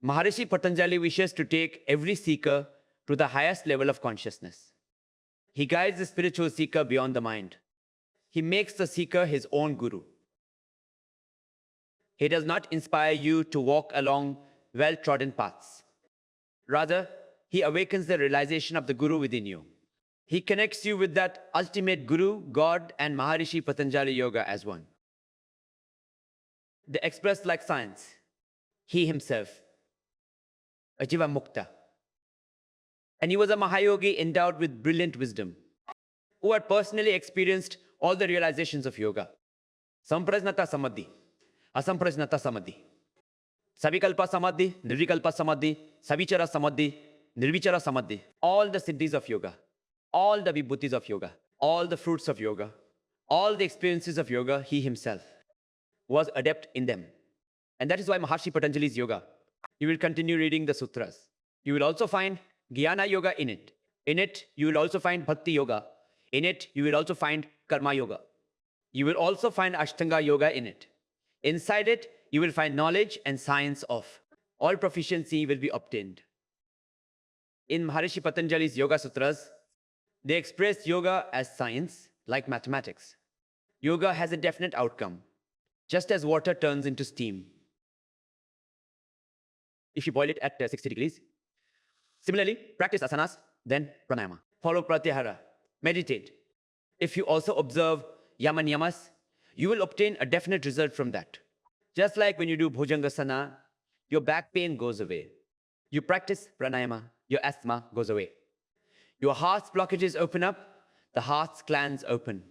Maharishi Patanjali wishes to take every seeker to the highest level of consciousness. He guides the spiritual seeker beyond the mind. He makes the seeker his own guru. He does not inspire you to walk along well-trodden paths. Rather, he awakens the realization of the guru within you. He connects you with that ultimate guru, God, and Maharishi Patanjali Yoga as one. They express like science. He himself, a Jiva Mukta. And he was a Mahayogi endowed with brilliant wisdom, who had personally experienced all the realizations of yoga. Samprajnata Samadhi, Asamprajnata Samadhi, Savikalpa Samadhi, Nirvikalpa Samadhi, Savichara Samadhi, Nirvichara Samadhi. All the siddhis of yoga, all the vibhutis of yoga, all the fruits of yoga, all the experiences of yoga, he himself was adept in them. And that is why Maharishi Patanjali's yoga, you will continue reading the sutras. You will also find Jnana Yoga in it. In it, you will also find Bhakti Yoga. In it, you will also find Karma Yoga. You will also find Ashtanga Yoga in it. Inside it, you will find knowledge and science of. All proficiency will be obtained. In Maharishi Patanjali's Yoga Sutras, they express yoga as science, like mathematics. Yoga has a definite outcome, just as water turns into steam if you boil it at 60 degrees. Similarly, practice asanas, then pranayama. Follow pratyahara. Meditate. If you also observe yama niyamas, you will obtain a definite result from that. Just like when you do bhujangasana, your back pain goes away. You practice pranayama, your asthma goes away. Your heart's blockages open up, the heart's glands open.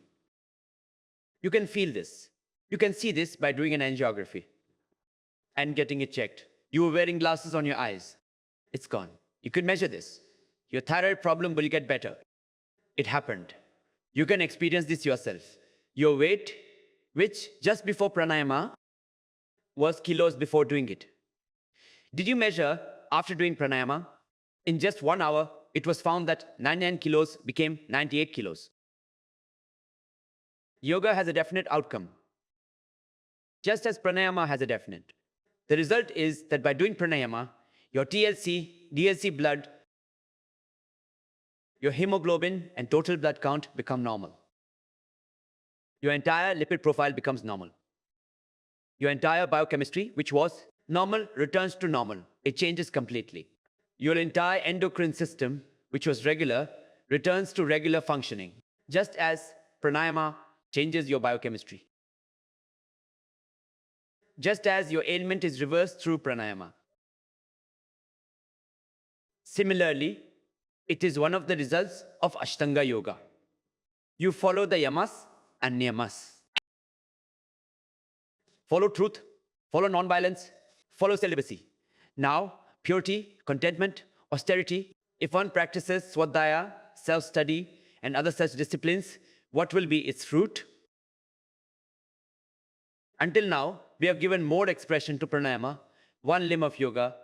You can feel this. You can see this by doing an angiography and getting it checked. You were wearing glasses on your eyes. It's gone. You could measure this. Your thyroid problem will get better. It happened. You can experience this yourself. Your weight, which just before pranayama was kilos before doing it. Did you measure after doing pranayama? In just 1 hour, it was found that 99 kilos became 98 kilos. Yoga has a definite outcome, just as pranayama has a definite. The result is that by doing pranayama, your TLC, DLC blood, your hemoglobin and total blood count become normal. Your entire lipid profile becomes normal. Your entire biochemistry, which was normal, returns to normal. It changes completely. Your entire endocrine system, which was regular, returns to regular functioning, just as pranayama changes your biochemistry. Just as your ailment is reversed through pranayama. Similarly, it is one of the results of Ashtanga Yoga. You follow the yamas and niyamas. Follow truth, follow non-violence, follow celibacy. Now, purity, contentment, austerity. If one practices swadhyaya, self-study, and other such disciplines, what will be its fruit? Until now, we have given more expression to pranayama, one limb of yoga,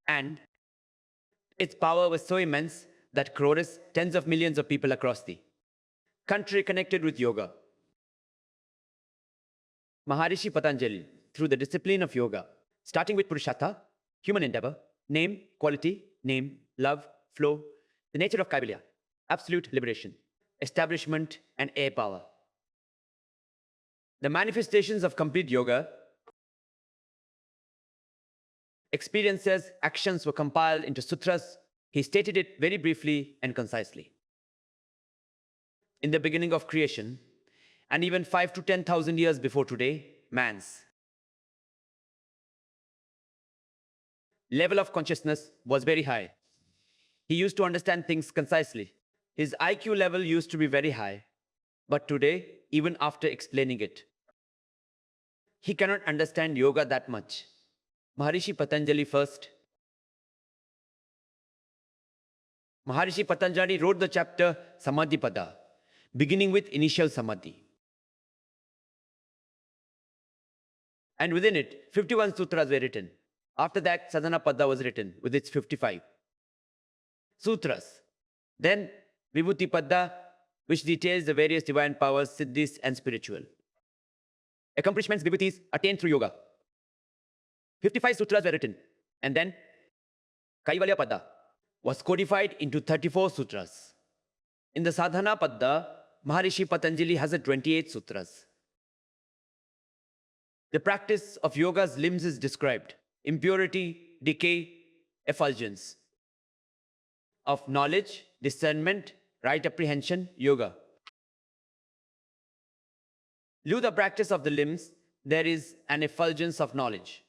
and its power was so immense that crores, tens of millions of people across the country connected with yoga. Maharishi Patanjali, through the discipline of yoga, starting with Purushartha, human endeavor, name, quality, name, love, flow, the nature of Kaivalya, absolute liberation, establishment, and air power. The manifestations of complete yoga, experiences, actions were compiled into sutras. He stated it very briefly and concisely. In the beginning of creation, and even 5 to 10,000 years before today, man's level of consciousness was very high. He used to understand things concisely. His IQ level used to be very high. But today, even after explaining it, he cannot understand yoga that much. Maharishi Patanjali first. Maharishi Patanjali wrote the chapter Samadhi Pada, beginning with initial Samadhi. And within it, 51 sutras were written. After that, Sadhana Pada was written with its 55 sutras. Then, Vibhuti Pada, which details the various divine powers, siddhis, and spiritual accomplishments, vibhutis, attained through yoga. 55 sutras were written. And then, Kaivalya Pada was codified into 34 sutras. In the Sadhana Pada, Maharishi Patanjali has 28 sutras. The practice of yoga's limbs is described: impurity, decay, effulgence. Of knowledge, discernment, right apprehension, yoga. Through the practice of the limbs, there is an effulgence of knowledge.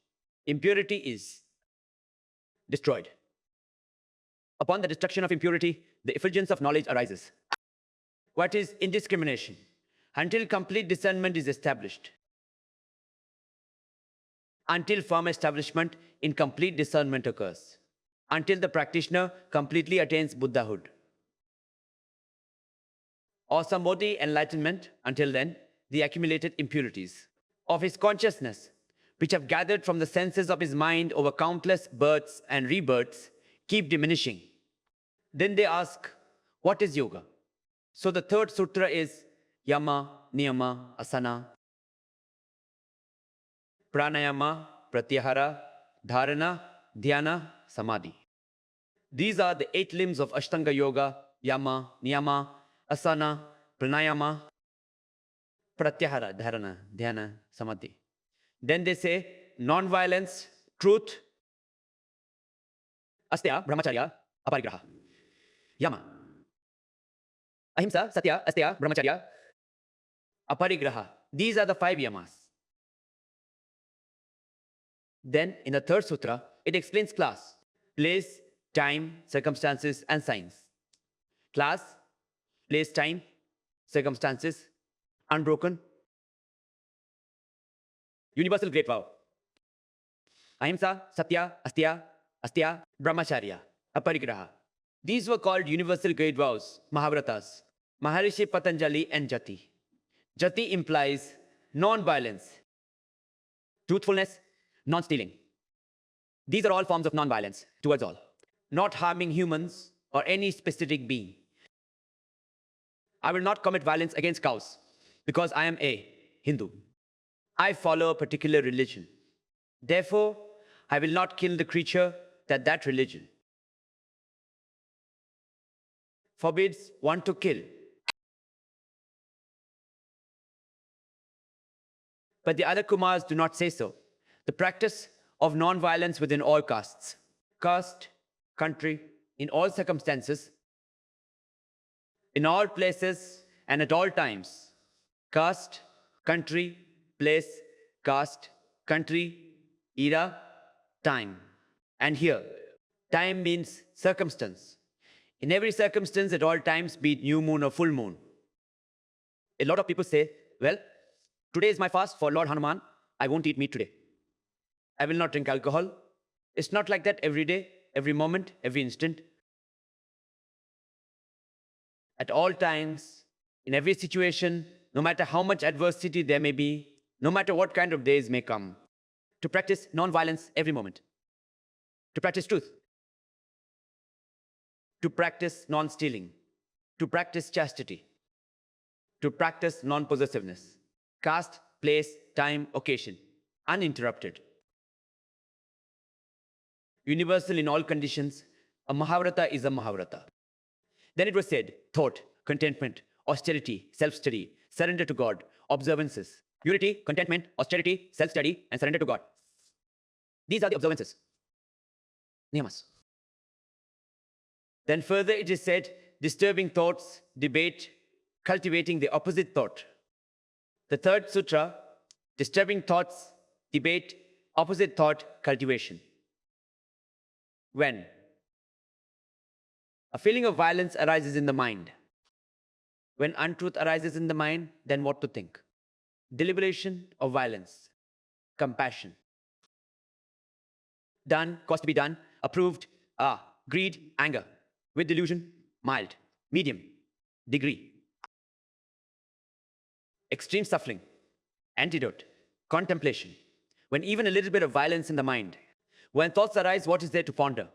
Impurity is destroyed. Upon the destruction of impurity, the effulgence of knowledge arises. What is indiscrimination? Until complete discernment is established. Until firm establishment in complete discernment occurs. Until the practitioner completely attains Buddhahood. Or Sambodhi enlightenment, until then, the accumulated impurities of his consciousness, which have gathered from the senses of his mind over countless births and rebirths, keep diminishing. Then they ask, what is yoga? So the third sutra is Yama, Niyama, Asana, Pranayama, Pratyahara, Dharana, Dhyana, Samadhi. These are the 8 limbs of Ashtanga Yoga: Yama, Niyama, Asana, Pranayama, Pratyahara, Dharana, Dhyana, Samadhi. Then they say non-violence, truth, Asteya, Brahmacharya, Aparigraha. Yama. Ahimsa, Satya, Asteya, Brahmacharya, Aparigraha. These are the 5 yamas. Then in the third sutra, it explains class, place, time, circumstances, and signs. Class, place, time, circumstances, unbroken, universal great vow. Ahimsa, Satya, Asteya, Brahmacharya, Aparigraha. These were called universal great vows, Mahavratas, Maharishi Patanjali and Jati. Jati implies non-violence, truthfulness, non-stealing. These are all forms of non-violence towards all. Not harming humans or any specific being. I will not commit violence against cows because I am a Hindu. I follow a particular religion. Therefore, I will not kill the creature that religion forbids one to kill. But the other Kumars do not say so. The practice of non-violence within all castes, caste, country, in all circumstances, in all places and at all times. Caste, country, place, caste, country, era, time. And here, time means circumstance. In every circumstance at all times, be it new moon or full moon. A lot of people say, well, today is my fast for Lord Hanuman. I won't eat meat today. I will not drink alcohol. It's not like that every day, every moment, every instant. At all times, in every situation, no matter how much adversity there may be, no matter what kind of days may come, to practice non-violence every moment, to practice truth, to practice non-stealing, to practice chastity, to practice non-possessiveness, caste, place, time, occasion, uninterrupted. Universal in all conditions, a Mahavrata is a Mahavrata. Then it was said, thought, contentment, austerity, self-study, surrender to God, observances, purity, contentment, austerity, self-study, and surrender to God. These are the observances, niyamas. Then further it is said, disturbing thoughts, debate, cultivating the opposite thought. The third sutra, disturbing thoughts, debate, opposite thought, cultivation. When a feeling of violence arises in the mind, when untruth arises in the mind, then what to think? Deliberation of violence, compassion. Done, caused to be done, approved, greed, anger. With delusion, mild, medium, degree. Extreme suffering, antidote, contemplation. When even a little bit of violence in the mind. When thoughts arise, what is there to ponder?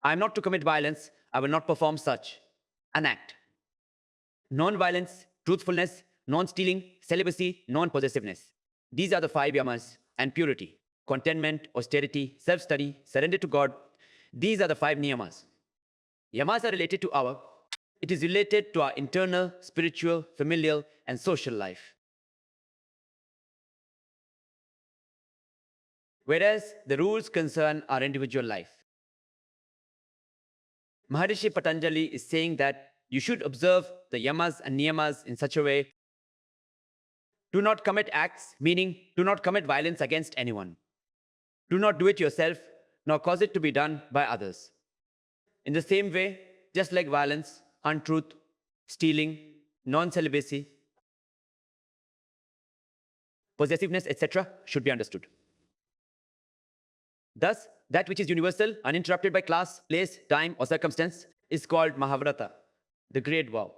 I am not to commit violence, I will not perform such an act. Non-violence, truthfulness, non-stealing, celibacy, non-possessiveness. These are the 5 yamas, and purity, contentment, austerity, self-study, surrender to God. These are the 5 niyamas. Yamas are related to it is related to our internal, spiritual, familial, and social life. Whereas the rules concern our individual life. Maharishi Patanjali is saying that you should observe the yamas and niyamas in such a way. Do not commit acts, meaning do not commit violence against anyone. Do not do it yourself, nor cause it to be done by others. In the same way, just like violence, untruth, stealing, non-celibacy, possessiveness, etc., should be understood. Thus, that which is universal, uninterrupted by class, place, time, or circumstance, is called Mahavrata, the great vow.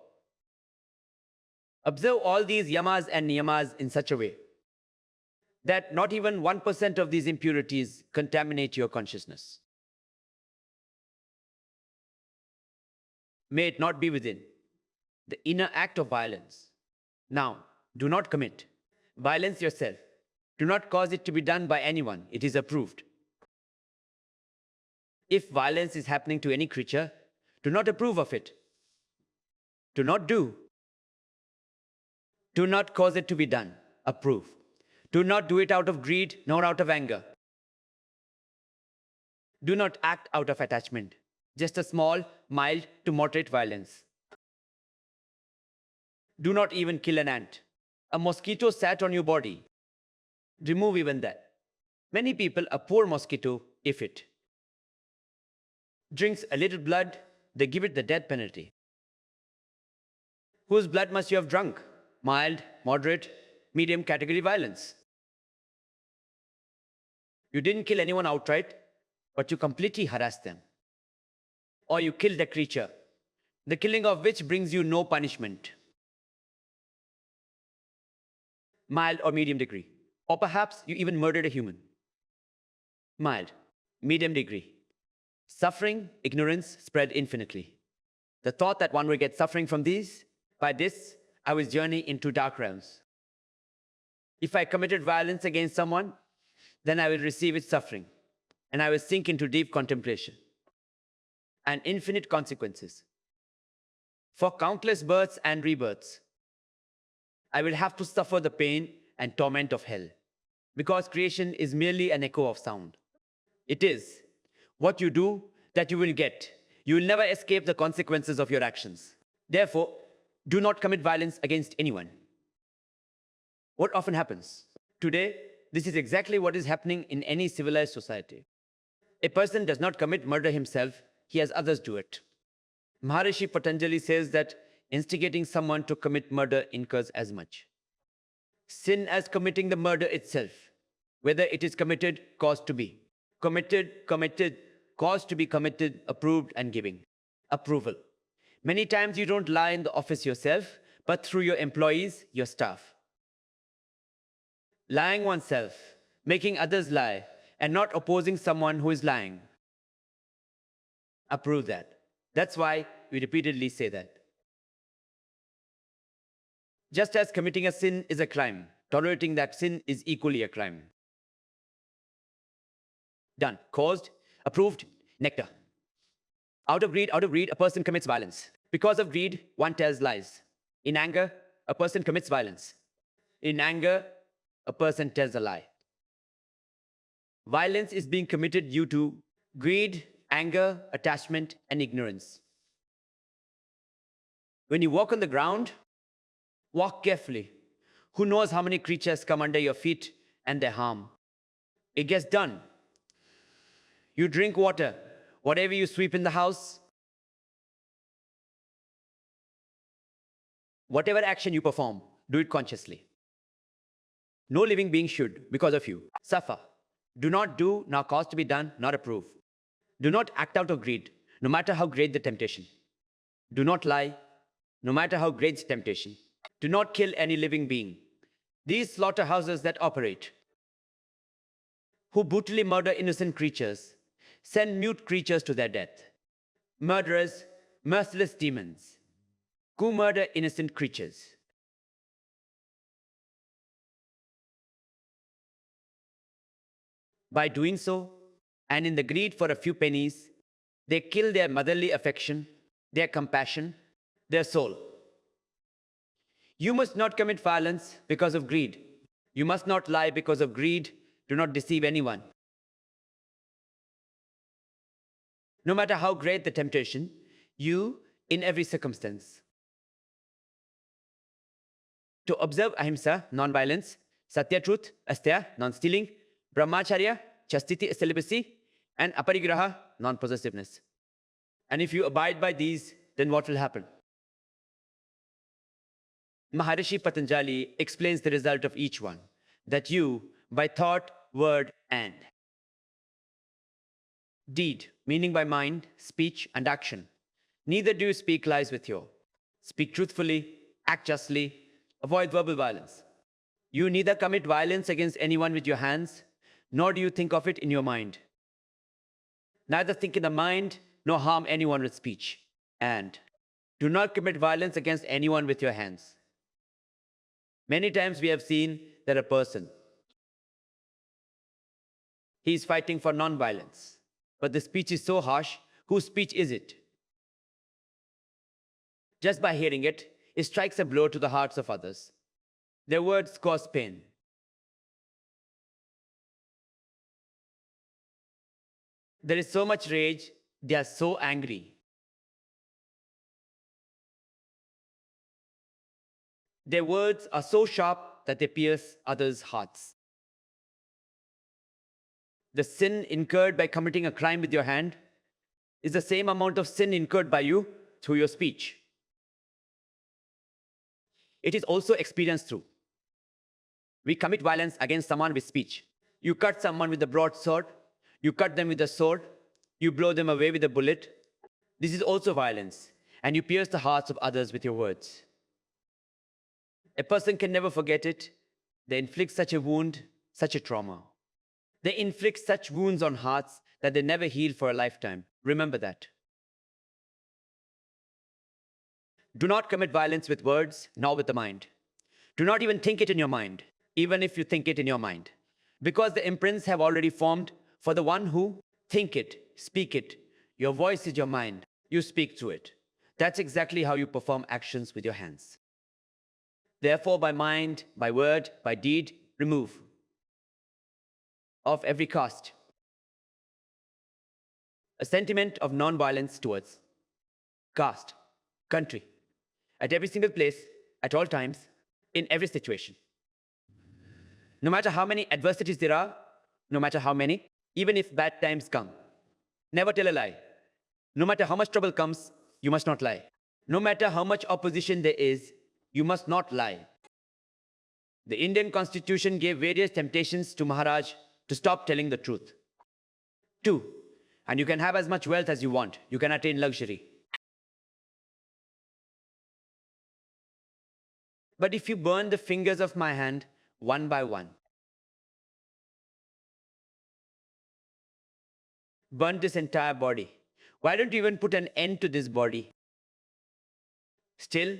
Observe all these yamas and niyamas in such a way that not even 1% of these impurities contaminate your consciousness. May it not be within the inner act of violence. Now, do not commit violence yourself. Do not cause it to be done by anyone. It is approved. If violence is happening to any creature, do not approve of it. Do not do. Do not cause it to be done. Approve. Do not do it out of greed nor out of anger. Do not act out of attachment. Just a small, mild to moderate violence. Do not even kill an ant. A mosquito sat on your body. Remove even that. Many people, a poor mosquito, if it drinks a little blood, they give it the death penalty. Whose blood must you have drunk? Mild, moderate, medium category violence. You didn't kill anyone outright, but you completely harassed them. Or you killed a creature, the killing of which brings you no punishment. Mild or medium degree. Or perhaps you even murdered a human. Mild, medium degree. Suffering, ignorance spread infinitely. The thought that one will get suffering from these, by this, I will journey into dark realms. If I committed violence against someone, then I will receive its suffering, and I will sink into deep contemplation and infinite consequences. For countless births and rebirths, I will have to suffer the pain and torment of hell, because creation is merely an echo of sound. It is what you do that you will get. You will never escape the consequences of your actions. Therefore, do not commit violence against anyone. What often happens? Today, this is exactly what is happening in any civilized society. A person does not commit murder himself, he has others do it. Maharishi Patanjali says that instigating someone to commit murder incurs as much sin as committing the murder itself, whether it is committed, caused to be. Committed, caused to be committed, approved and giving. Approval. Many times you don't lie in the office yourself, but through your employees, your staff. Lying oneself, making others lie, and not opposing someone who is lying. Approve that. That's why we repeatedly say that. Just as committing a sin is a crime, tolerating that sin is equally a crime. Done. Caused, approved, nectar. Out of greed, a person commits violence. Because of greed, one tells lies. In anger, a person commits violence. In anger, a person tells a lie. Violence is being committed due to greed, anger, attachment, and ignorance. When you walk on the ground, walk carefully. Who knows how many creatures come under your feet and they harm? It gets done. You drink water, whatever you sweep in the house, whatever action you perform, do it consciously. No living being should, because of you, suffer. Do not do, nor cause to be done, nor approve. Do not act out of greed, no matter how great the temptation. Do not lie, no matter how great the temptation. Do not kill any living being. These slaughterhouses that operate, who brutally murder innocent creatures, send mute creatures to their death. Murderers, merciless demons, who murder innocent creatures. By doing so, and in the greed for a few pennies, They kill their motherly affection, their compassion, their soul. You must not commit violence because of greed. You must not lie because of greed. Do not deceive anyone. No matter how great the temptation, you, in every circumstance, to observe ahimsa, non-violence, satya, truth, astya, non-stealing, brahmacharya, chastity, celibacy, and aparigraha, non-possessiveness. And if you abide by these, then what will happen? Maharishi Patanjali explains the result of each one, that you, by thought, word, and deed, meaning by mind, speech, and action, neither do you speak lies with you. Speak truthfully, act justly, avoid verbal violence. You neither commit violence against anyone with your hands, nor do you think of it in your mind. Neither think in the mind, nor harm anyone with speech. And do not commit violence against anyone with your hands. Many times we have seen that a person, he is fighting for non-violence, but the speech is so harsh, whose speech is it? Just by hearing it, it strikes a blow to the hearts of others. Their words cause pain. There is so much rage, they are so angry. Their words are so sharp that they pierce others' hearts. The sin incurred by committing a crime with your hand is the same amount of sin incurred by you through your speech. It is also experienced through. We commit violence against someone with speech. You cut someone with a broadsword, you cut them with a sword, you blow them away with a bullet. This is also violence, and you pierce the hearts of others with your words. A person can never forget it. They inflict such a wound, such a trauma. They inflict such wounds on hearts that they never heal for a lifetime. Remember that. Do not commit violence with words, nor with the mind. Do not even think it in your mind, even if you think it in your mind. Because the imprints have already formed for the one who think it, speak it. Your voice is your mind. You speak through it. That's exactly how you perform actions with your hands. Therefore, by mind, by word, by deed, remove of every caste a sentiment of non-violence towards caste, country, at every single place, at all times, in every situation. No matter how many adversities there are, no matter how many, even if bad times come, never tell a lie. No matter how much trouble comes, you must not lie. No matter how much opposition there is, you must not lie. The Indian constitution gave various temptations to Maharaj to stop telling the truth. 2. And you can have as much wealth as you want. You can attain luxury. But if you burn the fingers of my hand one by one, burn this entire body, why don't you even put an end to this body? Still,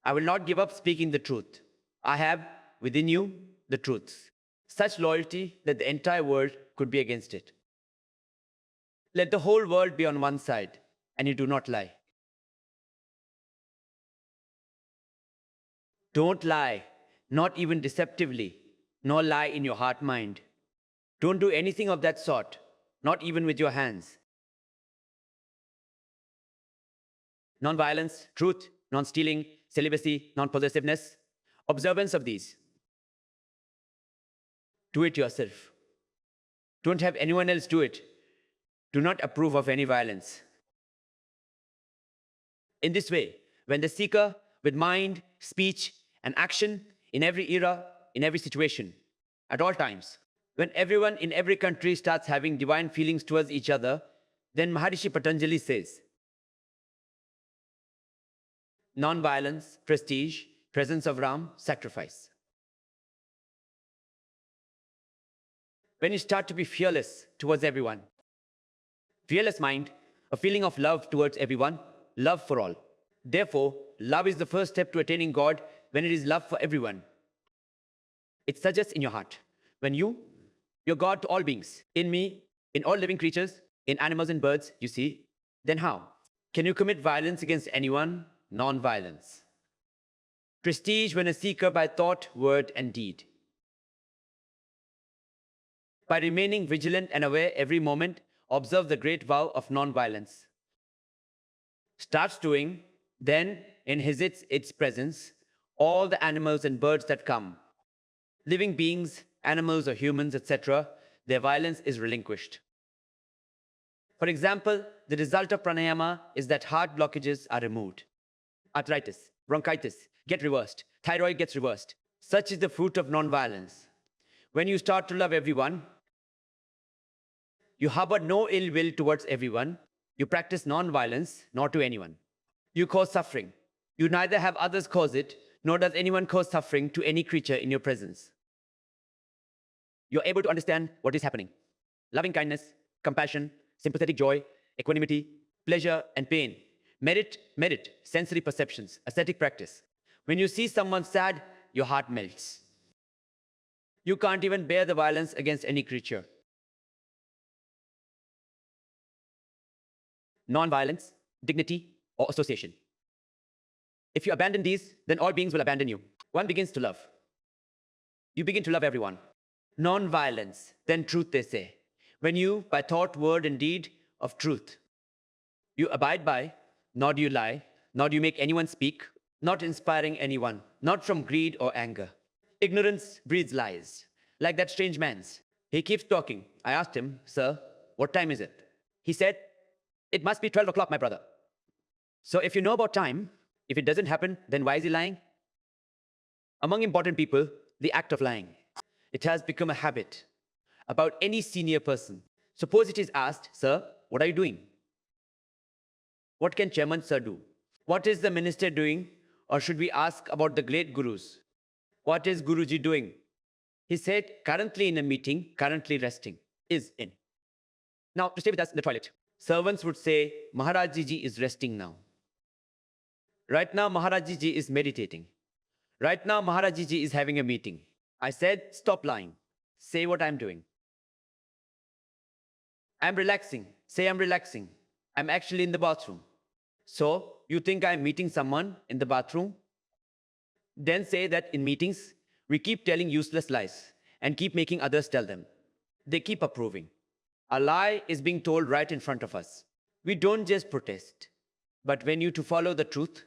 I will not give up speaking the truth. I have within you the truths. Such loyalty that the entire world could be against it. Let the whole world be on one side, and you do not lie. Don't lie, not even deceptively, nor lie in your heart mind. Don't do anything of that sort, not even with your hands. Non-violence, truth, non-stealing, celibacy, non-possessiveness, observance of these. Do it yourself. Don't have anyone else do it. Do not approve of any violence. In this way, when the seeker, with mind, speech, and action, in every era, in every situation, at all times, when everyone in every country starts having divine feelings towards each other, then Maharishi Patanjali says, non-violence, prestige, presence of Ram, sacrifice. When you start to be fearless towards everyone, fearless mind, a feeling of love towards everyone, love for all. Therefore, love is the first step to attaining God when it is love for everyone. It suggests in your heart, when you're God to all beings, in me, in all living creatures, in animals and birds, you see, Then how? Can you commit violence against anyone? Non-violence. Prestige when a seeker by thought, word, and deed. By remaining vigilant and aware every moment, observe the great vow of non-violence. Starts doing, then inhibits its presence, all the animals and birds that come. Living beings, animals or humans, etc., their violence is relinquished. For example, the result of pranayama is that heart blockages are removed. Arthritis, bronchitis get reversed, thyroid gets reversed. Such is the fruit of non-violence. When you start to love everyone, you harbor no ill will towards everyone, you practice non-violence, nor to anyone. You cause suffering. You neither have others cause it, nor does anyone cause suffering to any creature in your presence. You're able to understand what is happening. Loving kindness, compassion, sympathetic joy, equanimity, pleasure, and pain. Merit, sensory perceptions, ascetic practice. When you see someone sad, your heart melts. You can't even bear the violence against any creature. Non-violence, dignity, or association. If you abandon these, then all beings will abandon you. One begins to love. You begin to love everyone. Non-violence, then truth, they say. When you, by thought, word, and deed of truth, you abide by, nor do you lie, nor do you make anyone speak, not inspiring anyone, not from greed or anger. Ignorance breeds lies, like that strange man's. He keeps talking. I asked him, "Sir, what time is it?" He said, "It must be 12 o'clock, my brother." So if you know about time, if it doesn't happen, then why is he lying? Among important people, the act of lying. It has become a habit. About any senior person. Suppose it is asked, "Sir, what are you doing?" What can Chairman Sir do? What is the minister doing? Or should we ask about the great gurus? What is Guruji doing? He said, currently in a meeting, currently resting, is in. Now, to stay with us in the toilet, servants would say, "Maharaji ji is resting now." Right now, Maharaji ji is meditating. Right now, Maharaji ji is having a meeting. I said, "Stop lying. Say what I'm doing." I'm relaxing. Say I'm relaxing. I'm actually in the bathroom. So, you think I'm meeting someone in the bathroom? Then say that in meetings, we keep telling useless lies and keep making others tell them. They keep approving. A lie is being told right in front of us. We don't just protest, but when you to follow the truth,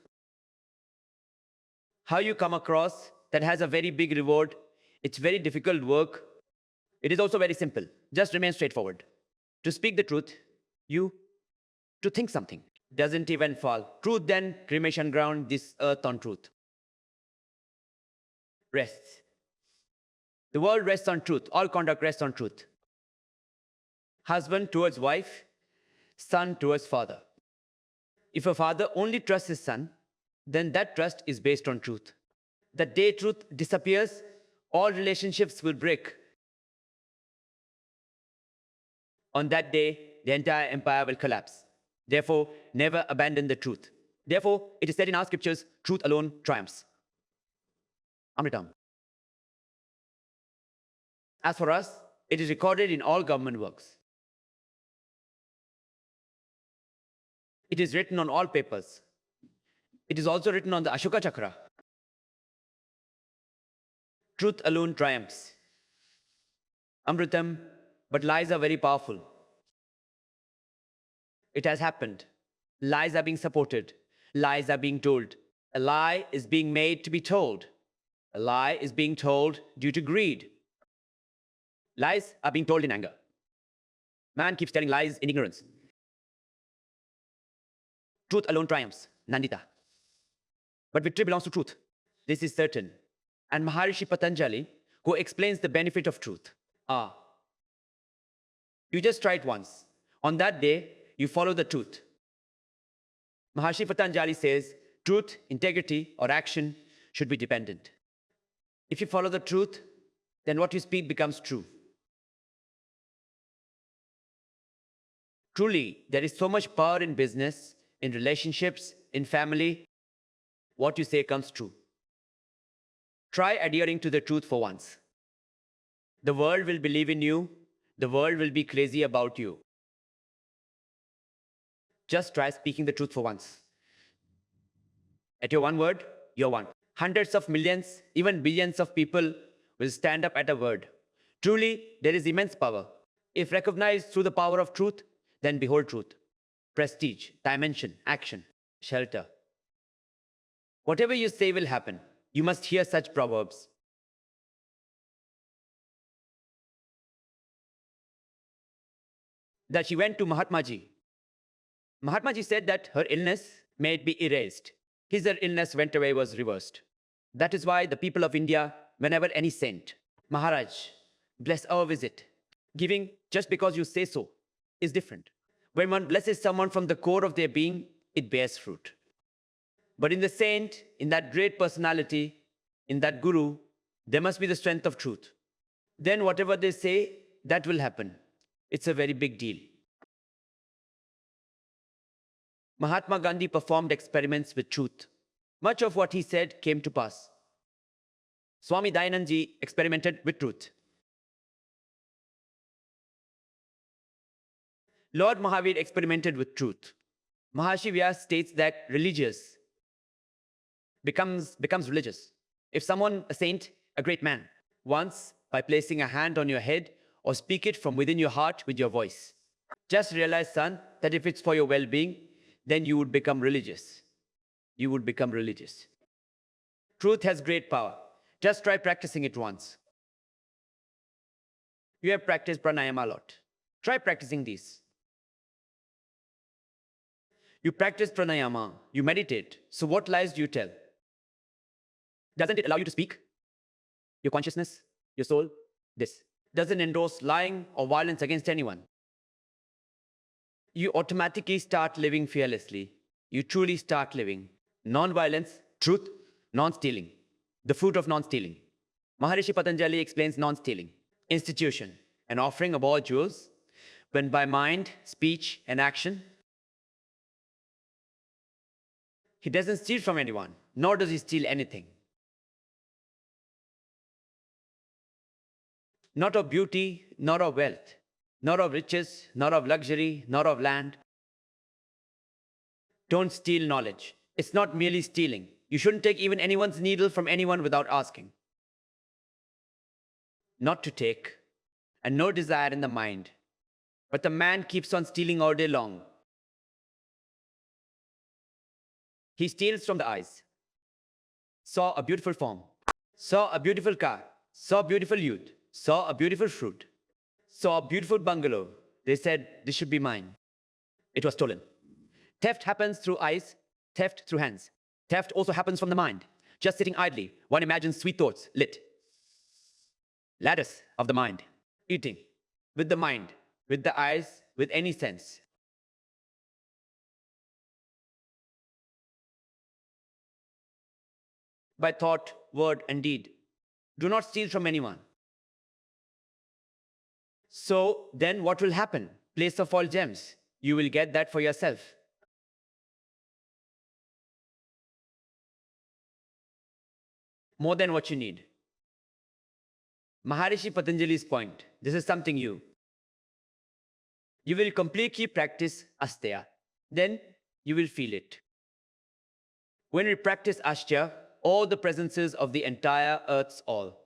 how you come across, that has a very big reward. It's very difficult work. It is also very simple. Just remain straightforward. To speak the truth, to think something doesn't even fall. Truth then, cremation ground, this earth on truth. Rests. The world rests on truth. All conduct rests on truth. Husband towards wife, son towards father. If a father only trusts his son, then that trust is based on truth. The day truth disappears, all relationships will break. On that day, the entire empire will collapse. Therefore, never abandon the truth. Therefore, it is said in our scriptures, truth alone triumphs. Amritam. As for us, it is recorded in all government works. It is written on all papers. It is also written on the Ashoka Chakra. Truth alone triumphs. Amritam, but lies are very powerful. It has happened. Lies are being supported. Lies are being told. A lie is being made to be told. A lie is being told due to greed. Lies are being told in anger. Man keeps telling lies in ignorance. Truth alone triumphs. Nandita. But victory belongs to truth. This is certain. And Maharishi Patanjali, who explains the benefit of truth, you just try it once. On that day, you follow the truth. Maharishi Patanjali says, truth, integrity, or action should be dependent. If you follow the truth, then what you speak becomes true. Truly, there is so much power in business, in relationships, in family. What you say comes true. Try adhering to the truth for once. The world will believe in you. The world will be crazy about you. Just try speaking the truth for once. At your one word, you're one. Hundreds of millions, even billions of people will stand up at a word. Truly, there is immense power. If recognized through the power of truth, then behold truth. Prestige, dimension, action, shelter. Whatever you say will happen. You must hear such proverbs. That she went to Mahatma Ji. Mahatma Ji said that her illness may be erased. His illness went away, was reversed. That is why the people of India, whenever any saint, Maharaj, bless our visit, giving just because you say so is different. When one blesses someone from the core of their being, it bears fruit. But in the saint, in that great personality, in that guru, there must be the strength of truth. Then whatever they say, that will happen. It's a very big deal. Mahatma Gandhi performed experiments with truth. Much of what he said came to pass. Swami Dayanand Ji experimented with truth. Lord Mahavir experimented with truth. Maharishi Vyas states that religious becomes religious. If someone, a saint, a great man, once by placing a hand on your head or speak it from within your heart with your voice, just realize, son, that if it's for your well-being, then you would become religious. You would become religious. Truth has great power. Just try practicing it once. You have practiced pranayama a lot. Try practicing these. You practice pranayama, you meditate. So what lies do you tell? Doesn't it allow you to speak? Your consciousness, your soul, this doesn't endorse lying or violence against anyone. You automatically start living fearlessly. You truly start living. Non-violence, truth, non-stealing. The fruit of non-stealing. Maharishi Patanjali explains non-stealing. Institution, an offering of all jewels, when by mind, speech, and action, he doesn't steal from anyone, nor does he steal anything. Not of beauty, nor of wealth, nor of riches, nor of luxury, nor of land. Don't steal knowledge. It's not merely stealing. You shouldn't take even anyone's needle from anyone without asking. Not to take, and no desire in the mind. But the man keeps on stealing all day long. He steals from the eyes. Saw a beautiful form, saw a beautiful car, saw beautiful youth, saw a beautiful fruit, saw a beautiful bungalow. They said, this should be mine. It was stolen. Theft happens through eyes, theft through hands. Theft also happens from the mind. Just sitting idly, one imagines sweet thoughts lit. Lattice of the mind. Eating with the mind, with the eyes, with any sense. By thought, word, and deed. Do not steal from anyone. So then what will happen? Place of all gems. You will get that for yourself. More than what you need. Maharishi Patanjali's point. This is something you will completely practice Astya. Then you will feel it. When we practice Ashtya, all the presences of the entire earth's all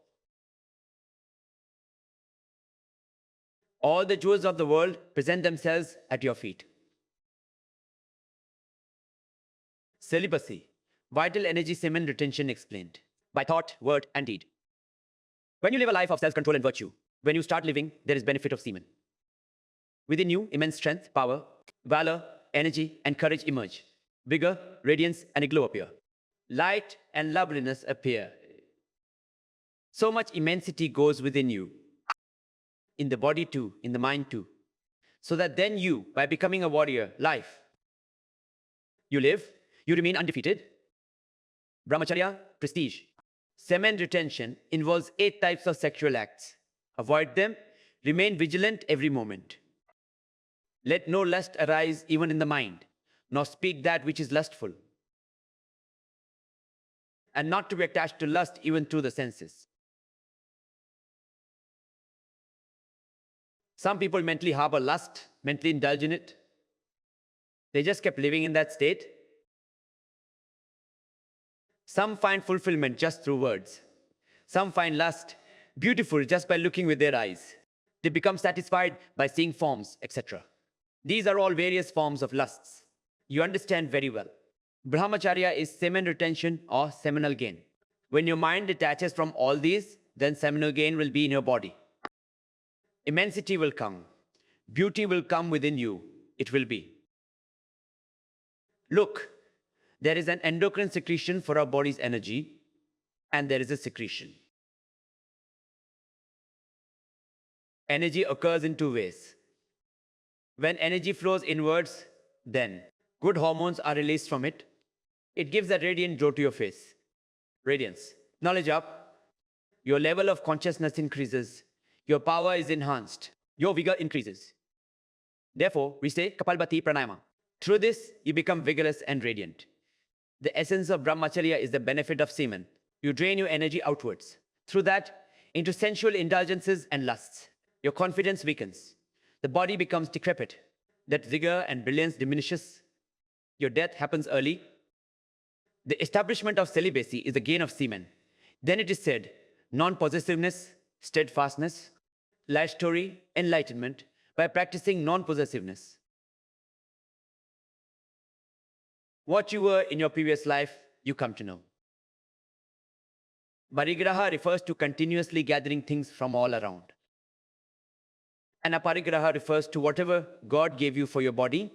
the jewels of the world present themselves at your feet. Celibacy, vital energy semen retention explained. By thought, word, and deed. When you live a life of self-control and virtue, when you start living, there is benefit of semen. Within you, immense strength, power, valor, energy, and courage emerge. Vigor, radiance, and a glow appear. Light and loveliness appear. So much immensity goes within you. In the body too, in the mind too. So that then you, by becoming a warrior, life, you live, you remain undefeated. Brahmacharya, prestige. Semen retention involves 8 types of sexual acts. Avoid them, remain vigilant every moment. Let no lust arise even in the mind, nor speak that which is lustful. And not to be attached to lust even through the senses. Some people mentally harbor lust, mentally indulge in it. They just kept living in that state. Some find fulfillment just through words. Some find lust beautiful just by looking with their eyes. They become satisfied by seeing forms, etc. These are all various forms of lusts. You understand very well. Brahmacharya is semen retention or seminal gain. When your mind detaches from all these, then seminal gain will be in your body. Immensity will come. Beauty will come within you. It will be. Look, there is an endocrine secretion for our body's energy, and there is a secretion. Energy occurs in two ways. When energy flows inwards, then good hormones are released from it. It gives a radiant glow to your face. Radiance. Knowledge up. Your level of consciousness increases. Your power is enhanced. Your vigor increases. Therefore, we say Kapalbhati Pranayama. Through this, you become vigorous and radiant. The essence of Brahmacharya is the benefit of semen. You drain your energy outwards. Through that, into sensual indulgences and lusts. Your confidence weakens. The body becomes decrepit. That vigor and brilliance diminishes. Your death happens early. The establishment of celibacy is the gain of semen. Then it is said, non-possessiveness, steadfastness, life story, enlightenment, by practicing non-possessiveness. What you were in your previous life, you come to know. Parigraha refers to continuously gathering things from all around. And aparigraha refers to whatever God gave you for your body.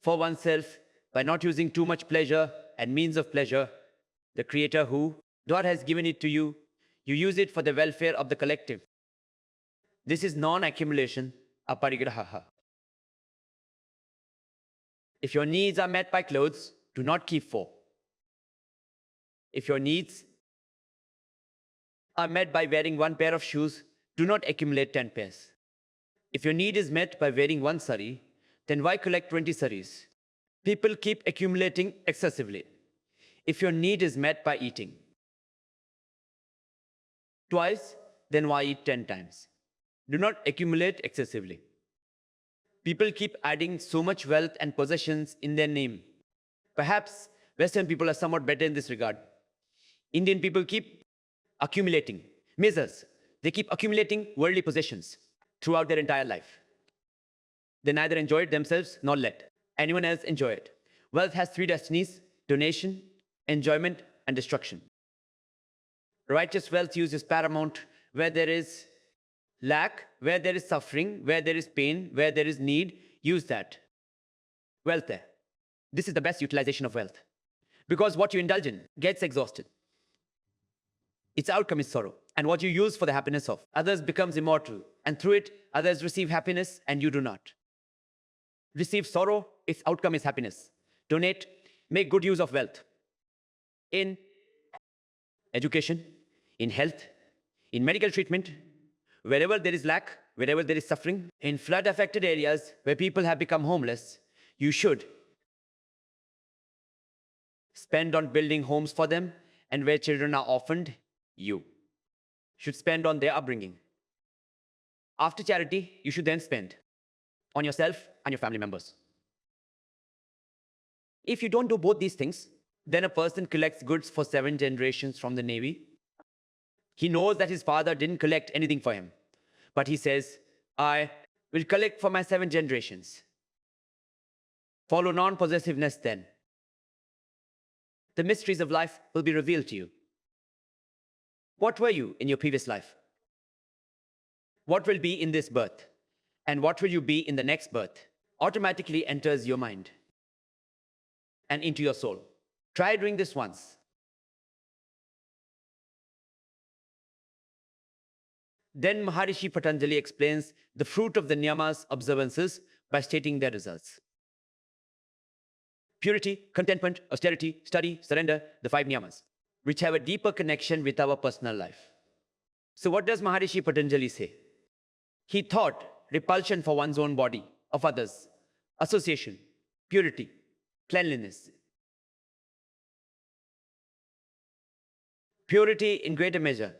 For oneself, by not using too much pleasure and means of pleasure, the Creator who, God has given it to you, you use it for the welfare of the collective. This is non-accumulation, aparigraha. If your needs are met by clothes, do not keep 4. If your needs are met by wearing 1 pair of shoes, do not accumulate 10 pairs. If your need is met by wearing 1 sari, then why collect 20 saris? People keep accumulating excessively. If your need is met by eating twice, then why eat 10 times? Do not accumulate excessively. People keep adding so much wealth and possessions in their name. Perhaps Western people are somewhat better in this regard. Indian people keep accumulating. Misers. They keep accumulating worldly possessions throughout their entire life. They neither enjoy it themselves nor let anyone else enjoy it. Wealth has 3 destinies: donation, enjoyment, and destruction. Righteous wealth use is paramount where there is lack, where there is suffering, where there is pain, where there is need. Use that wealth there. This is the best utilization of wealth. Because what you indulge in gets exhausted. Its outcome is sorrow. And what you use for the happiness of others becomes immortal. And through it, others receive happiness and you do not. Receive sorrow, its outcome is happiness. Donate, make good use of wealth. In education, in health, in medical treatment, wherever there is lack, wherever there is suffering, in flood-affected areas where people have become homeless, you should spend on building homes for them, and where children are orphaned, you should spend on their upbringing. After charity, you should then spend on yourself and your family members. If you don't do both these things, then a person collects goods for 7 generations from the Navy. He knows that his father didn't collect anything for him. But he says, I will collect for my 7 generations. Follow non-possessiveness then. The mysteries of life will be revealed to you. What were you in your previous life? What will be in this birth? And what will you be in the next birth? Automatically enters your mind and into your soul. Try doing this once. Then Maharishi Patanjali explains the fruit of the niyamas observances by stating their results. Purity, contentment, austerity, study, surrender, the 5 niyamas, which have a deeper connection with our personal life. So what does Maharishi Patanjali say? He taught repulsion for one's own body, of others, association, purity, cleanliness. Purity in greater measure,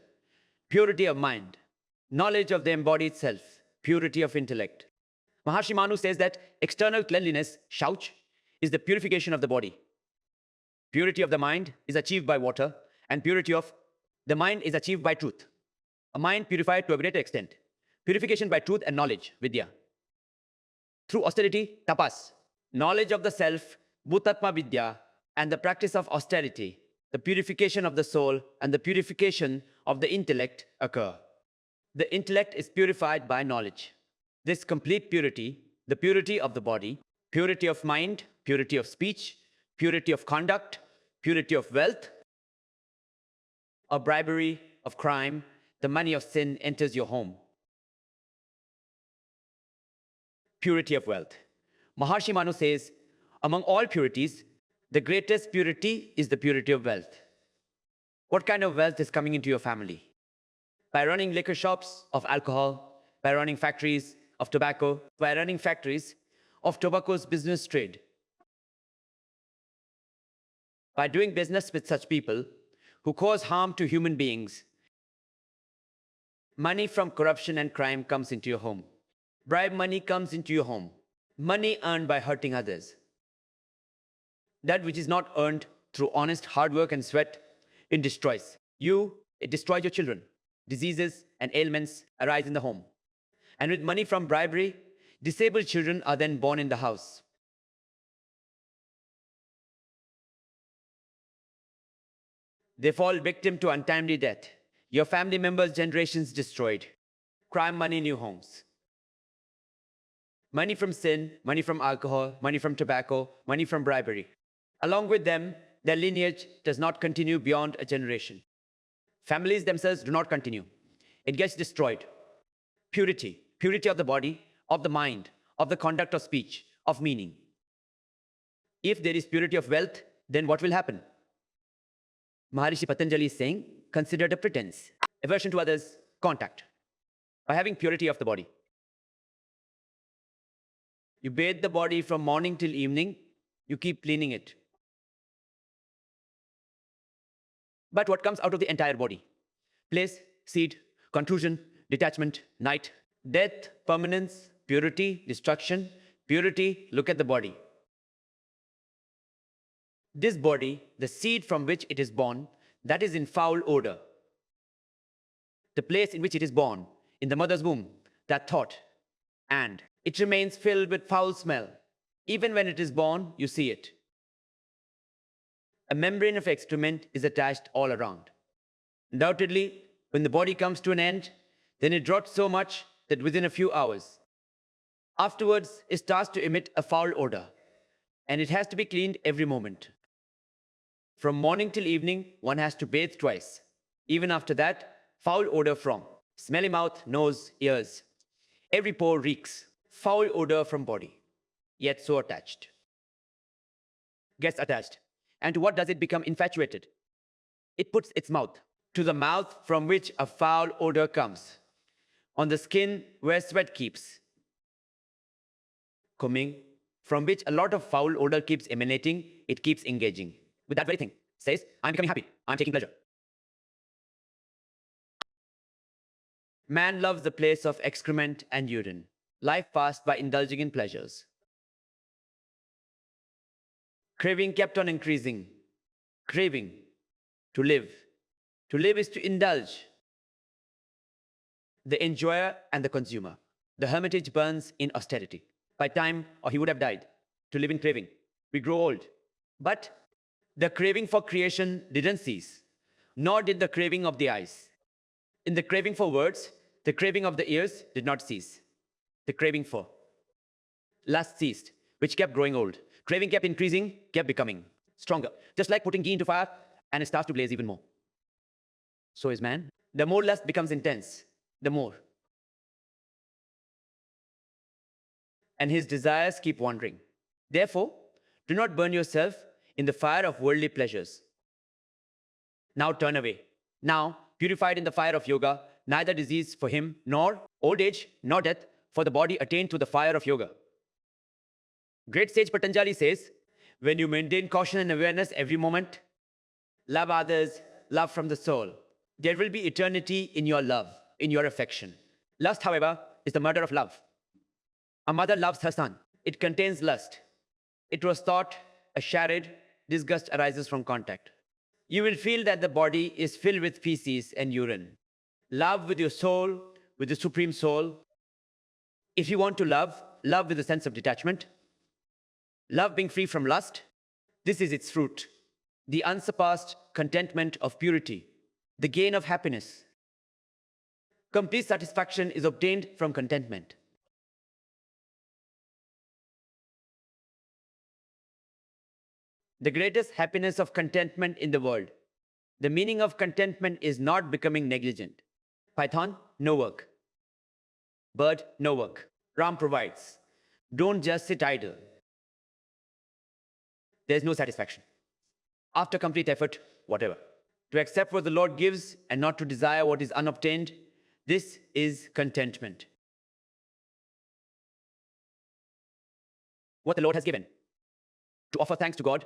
purity of mind, knowledge of the embodied self, purity of intellect. Maharishi Manu says that external cleanliness, shauch, is the purification of the body. Purity of the mind is achieved by water, and purity of the mind is achieved by truth. A mind purified to a greater extent. Purification by truth and knowledge, vidya. Through austerity, tapas, knowledge of the self, bhutatma vidya, and the practice of austerity, the purification of the soul and the purification of the intellect occur. The intellect is purified by knowledge. This complete purity, the purity of the body, purity of mind, purity of speech, purity of conduct, purity of wealth, of bribery, of crime, the money of sin enters your home. Purity of wealth. Maharishi Manu says, among all purities, the greatest purity is the purity of wealth. What kind of wealth is coming into your family? By running liquor shops of alcohol, by running factories of tobacco, by running factories of tobacco's business trade. By doing business with such people who cause harm to human beings, money from corruption and crime comes into your home. Bribe money comes into your home. Money earned by hurting others. That which is not earned through honest hard work and sweat, it destroys you, it destroys your children. Diseases and ailments arise in the home. And with money from bribery, disabled children are then born in the house. They fall victim to untimely death. Your family members' generations destroyed. Crime money in new homes. Money from sin, money from alcohol, money from tobacco, money from bribery. Along with them, their lineage does not continue beyond a generation. Families themselves do not continue. It gets destroyed. Purity, purity of the body, of the mind, of the conduct of speech, of meaning. If there is purity of wealth, then what will happen? Maharishi Patanjali is saying, consider the pretense. Aversion to others, contact. By having purity of the body. You bathe the body from morning till evening, you keep cleaning it. But what comes out of the entire body? Place, seed, conclusion, detachment, night, death, permanence, purity, destruction, purity, look at the body. This body, the seed from which it is born, that is in foul odor. The place in which it is born, in the mother's womb, that thought, and it remains filled with foul smell. Even when it is born, you see it. A membrane of excrement is attached all around. Undoubtedly, when the body comes to an end, then it rots so much that within a few hours, afterwards, it starts to emit a foul odor, and it has to be cleaned every moment. From morning till evening, one has to bathe twice. Even after that, foul odor from smelly mouth, nose, ears. Every pore reeks. Foul odor from body, yet so attached. Gets attached. And to what does it become infatuated? It puts its mouth to the mouth from which a foul odor comes. On the skin where sweat keeps coming, from which a lot of foul odor keeps emanating, it keeps engaging. With that very thing, says, I'm becoming happy, I'm taking pleasure. Man loves the place of excrement and urine. Life passed by indulging in pleasures. Craving kept on increasing. Craving to live. To live is to indulge. The enjoyer and the consumer. The hermitage burns in austerity. By time, or he would have died. To live in craving. We grow old. But the craving for creation didn't cease. Nor did the craving of the eyes. In the craving for words, the craving of the ears did not cease. The craving for lust ceased, which kept growing old. Craving kept increasing, kept becoming stronger. Just like putting ghee into fire, and it starts to blaze even more. So is man. The more lust becomes intense, the more. And his desires keep wandering. Therefore, do not burn yourself in the fire of worldly pleasures. Now turn away. Now, purified in the fire of yoga, neither disease for him, nor old age, nor death, for the body attained to the fire of yoga. Great sage Patanjali says, when you maintain caution and awareness every moment, love others, love from the soul, there will be eternity in your love, in your affection. Lust, however, is the murder of love. A mother loves her son. It contains lust. It was thought a charade, disgust arises from contact. You will feel that the body is filled with feces and urine. Love with your soul, with the supreme soul. If you want to love, love with a sense of detachment. Love being free from lust. This is its fruit. The unsurpassed contentment of purity. The gain of happiness. Complete satisfaction is obtained from contentment. The greatest happiness of contentment in the world. The meaning of contentment is not becoming negligent. Python, no work. Bird, no work. Ram provides. Don't just sit idle. There's no satisfaction. After complete effort, whatever. To accept what the Lord gives and not to desire what is unobtained, this is contentment. What the Lord has given. To offer thanks to God,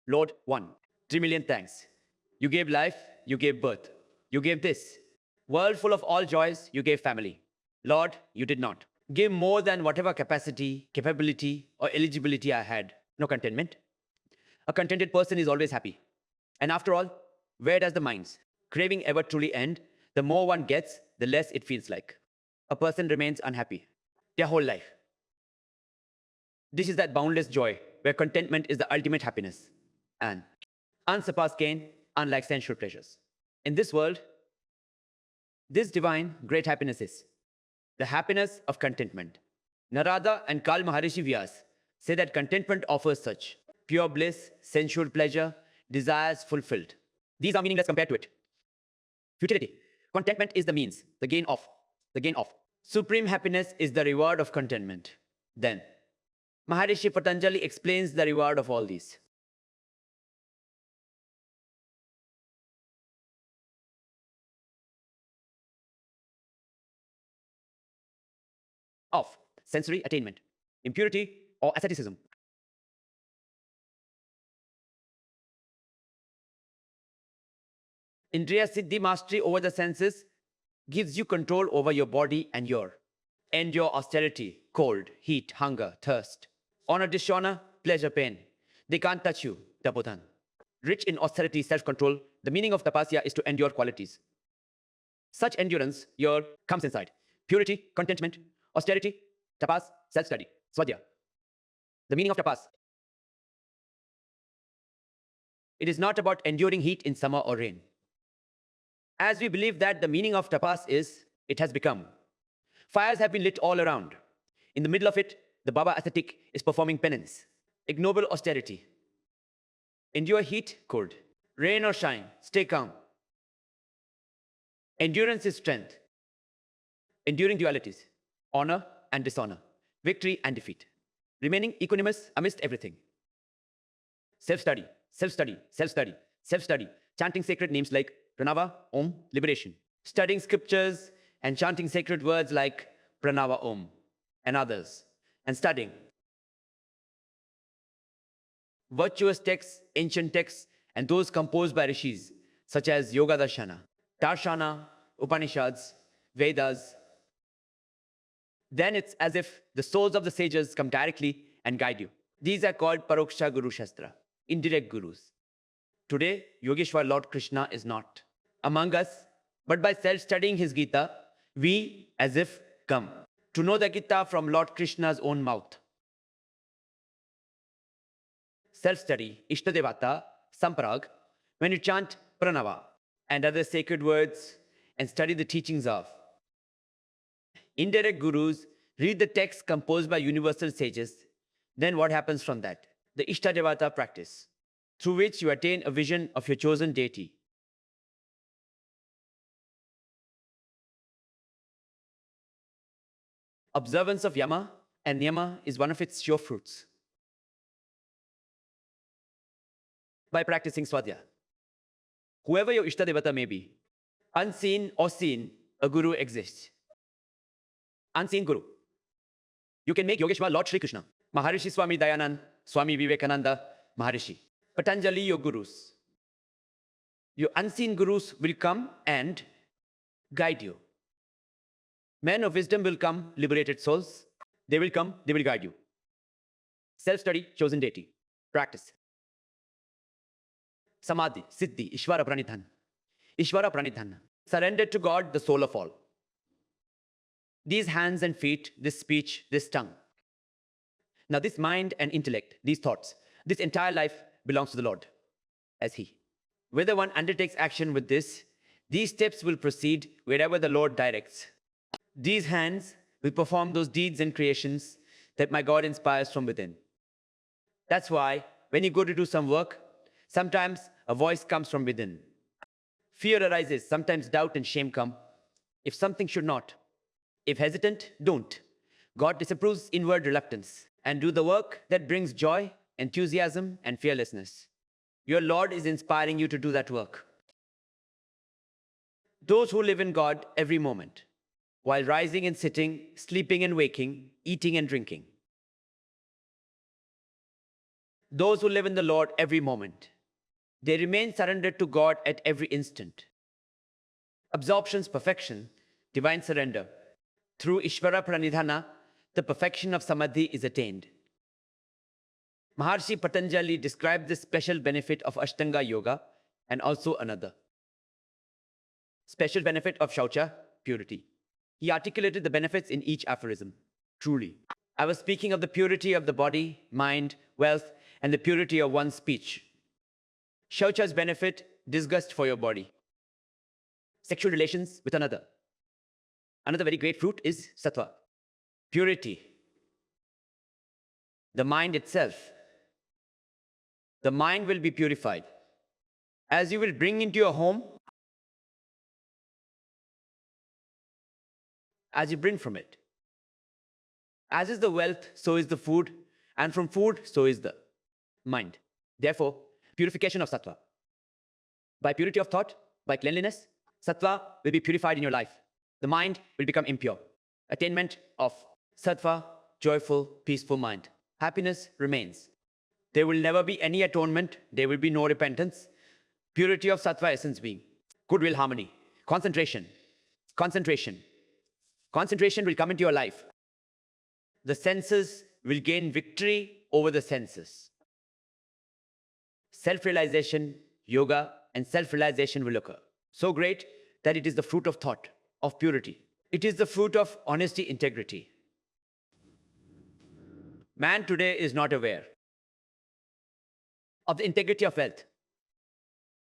Lord, 1. 3 million thanks. You gave life, you gave birth. You gave this. World full of all joys, you gave family. Lord, you did not. Give more than whatever capacity, capability, or eligibility I had. No contentment. A contented person is always happy. And after all, where does the mind's craving ever truly end? The more one gets, the less it feels like. A person remains unhappy their whole life. This is that boundless joy where contentment is the ultimate happiness and unsurpassed gain, unlike sensual pleasures. In this world, this divine great happiness is the happiness of contentment. Narada and Kal Maharishi Vyas say that contentment offers such pure bliss, sensual pleasure, desires fulfilled. These are meaningless compared to it. Futility. Contentment is the means, the gain of. Supreme happiness is the reward of contentment. Then, Maharishi Patanjali explains the reward of all these. Of sensory attainment, impurity or asceticism. Indriya Siddhi mastery over the senses gives you control over your body and your endure austerity, cold, heat, hunger, thirst. Honor, dishonor, pleasure, pain. They can't touch you, Tapodan. Rich in austerity, self-control, the meaning of tapasya is to endure qualities. Such endurance, your comes inside. Purity, contentment, austerity, tapas, self-study, swadhya. The meaning of tapas. It is not about enduring heat in summer or rain. As we believe that the meaning of tapas is, it has become. Fires have been lit all around. In the middle of it, the Baba ascetic is performing penance, ignoble austerity. Endure heat, cold. Rain or shine, stay calm. Endurance is strength. Enduring dualities, honor and dishonor, victory and defeat. Remaining equanimous amidst everything. Self-study, self-study, self-study, self-study. Chanting sacred names like Pranava, Om, liberation. Studying scriptures and chanting sacred words like Pranava Om and others. And studying virtuous texts, ancient texts, and those composed by rishis, such as Yoga Darshana, Darshana, Upanishads, Vedas. Then it's as if the souls of the sages come directly and guide you. These are called Paroksha Guru Shastra, indirect gurus. Today, Yogeshwar Lord Krishna is not among us, but by self-studying his Gita, we as if come to know the Gita from Lord Krishna's own mouth. Self-study, Ishtadevata, Samparag, when you chant Pranava and other sacred words and study the teachings of indirect gurus, read the texts composed by universal sages, then what happens from that? The Ishtadevata practice, through which you attain a vision of your chosen deity. Observance of Yama and Niyama is one of its sure fruits. By practicing Swadhyaya, whoever your Ishtadevata may be, unseen or seen, a guru exists. Unseen guru. You can make Yogeshwar Lord Shri Krishna, Maharishi Swami Dayanand, Swami Vivekananda, Maharishi, Patanjali your gurus. Your unseen gurus will come and guide you. Men of wisdom will come, liberated souls. They will come, they will guide you. Self-study, chosen deity. Practice. Samadhi, Siddhi, Ishvara Pranidhana. Ishvara Pranidhana. Surrendered to God, the soul of all. These hands and feet, this speech, this tongue. Now this mind and intellect, these thoughts, this entire life belongs to the Lord as He. Whether one undertakes action with this, these steps will proceed wherever the Lord directs. These hands will perform those deeds and creations that my God inspires from within. That's why when you go to do some work, sometimes a voice comes from within. Fear arises, sometimes doubt and shame come. If something should not, if hesitant, don't. God disapproves inward reluctance and do the work that brings joy, enthusiasm, and fearlessness. Your Lord is inspiring you to do that work. Those who live in God every moment, while rising and sitting, sleeping and waking, eating and drinking. Those who live in the Lord every moment, they remain surrendered to God at every instant. Absorption's perfection, divine surrender. Through Ishvara Pranidhana, the perfection of Samadhi is attained. Maharishi Patanjali described this special benefit of Ashtanga Yoga and also another. Special benefit of Shaucha, purity. He articulated the benefits in each aphorism. Truly, I was speaking of the purity of the body, mind, wealth, and the purity of one's speech. Shaucha's benefit, disgust for your body. Sexual relations with another. Another very great fruit is sattva, purity. The mind itself. The mind will be purified. As you will bring into your home, as you bring from it. As is the wealth, so is the food, and from food, so is the mind. Therefore, purification of sattva. By purity of thought, by cleanliness, sattva will be purified in your life. The mind will become impure. Attainment of sattva, joyful, peaceful mind. Happiness remains. There will never be any atonement. There will be no repentance. Purity of sattva essence being goodwill, harmony, concentration. Concentration. Concentration will come into your life. The senses will gain victory over the senses. Self-realization, yoga, and self-realization will occur. So great that it is the fruit of thought, of purity. It is the fruit of honesty, integrity. Man today is not aware of the integrity of wealth.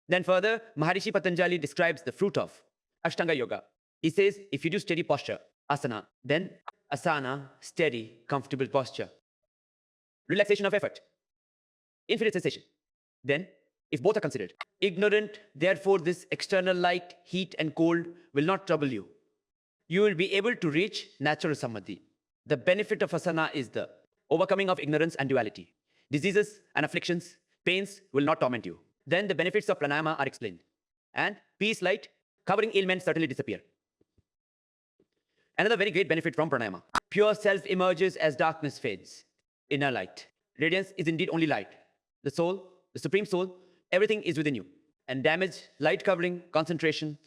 Then further, Maharishi Patanjali describes the fruit of Ashtanga Yoga. He says, if you do steady posture, asana, then asana, steady, comfortable posture. Relaxation of effort, infinite sensation. Then, if both are considered, ignorant, therefore this external light, heat and cold will not trouble you. You will be able to reach natural samadhi. The benefit of asana is the overcoming of ignorance and duality. Diseases and afflictions, pains will not torment you. Then the benefits of pranayama are explained. And peace, light, covering ailments certainly disappear. Another very great benefit from pranayama. Pure self emerges as darkness fades. Inner light. Radiance is indeed only light. The soul, the supreme soul, everything is within you. And damage, light covering, concentration.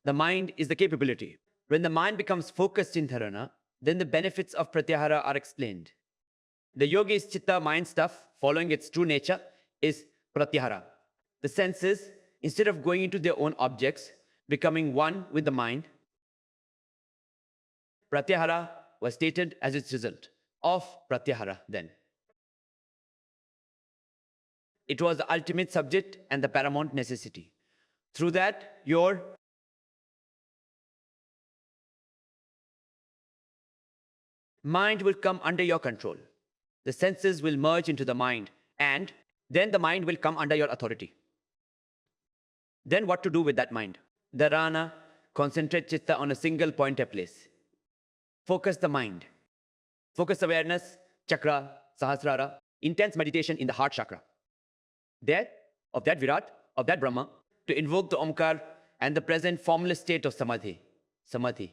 The mind is the capability. When the mind becomes focused in dharana, then the benefits of pratyahara are explained. The yogi's chitta mind stuff, following its true nature, is pratyahara. The senses, instead of going into their own objects, becoming one with the mind. Pratyahara was stated as its result of pratyahara then. It was the ultimate subject and the paramount necessity. Through that, your mind will come under your control. The senses will merge into the mind, and then the mind will come under your authority. Then what to do with that mind? Dharana, concentrate chitta on a single point or place. Focus the mind. Focus awareness, chakra, sahasrara, intense meditation in the heart chakra. There, of that Virat, of that Brahma, to invoke the Omkar and the present formless state of Samadhi. Samadhi.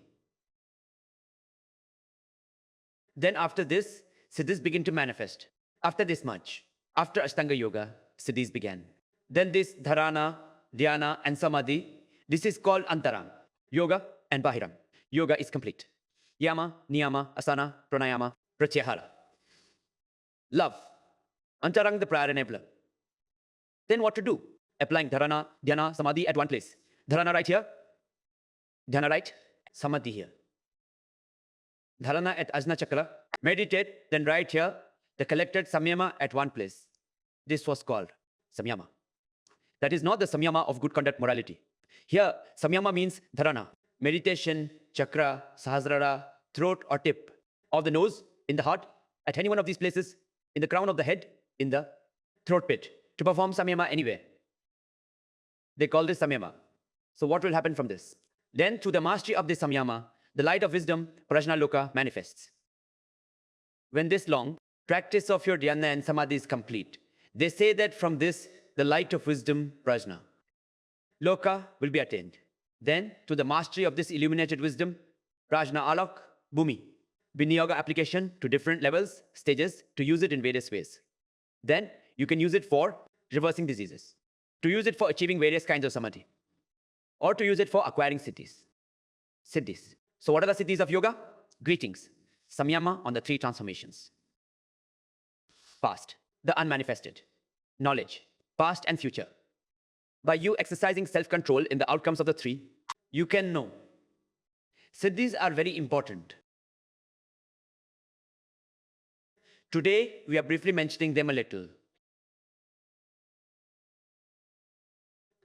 Then after this, siddhis begin to manifest. After this much, after Ashtanga Yoga, siddhis began. Then this dharana, dhyana and samadhi, this is called antarang. Yoga and bahiram. Yoga is complete. Yama, Niyama, Asana, Pranayama, Pratyahara. Love. Antarang the prayer enabler. Then what to do? Applying dharana, dhyana, samadhi at one place. Dharana right here, dhyana right, samadhi here. Dharana at Ajna Chakra. Meditate, then right here, the collected samyama at one place. This was called samyama. That is not the samyama of good conduct morality. Here, samyama means dharana, meditation, chakra, sahasrara, throat or tip of the nose, in the heart, at any one of these places, in the crown of the head, in the throat pit, to perform samyama anywhere. They call this samyama. So what will happen from this? Then, through the mastery of this samyama, the light of wisdom, prajna loka, manifests. When this long practice of your dhyana and samadhi is complete, they say that from this, the light of wisdom, prajna, loka will be attained. Then, to the mastery of this illuminated wisdom, prajna alok, bhumi, vinyoga application to different levels, stages, to use it in various ways. Then, you can use it for reversing diseases, to use it for achieving various kinds of samadhi, or to use it for acquiring siddhis. Siddhis. So what are the siddhis of yoga? Greetings. Samyama on the three transformations. Past, the unmanifested. Knowledge, past and future. By you exercising self-control in the outcomes of the three, you can know. Siddhis are very important. Today, we are briefly mentioning them a little.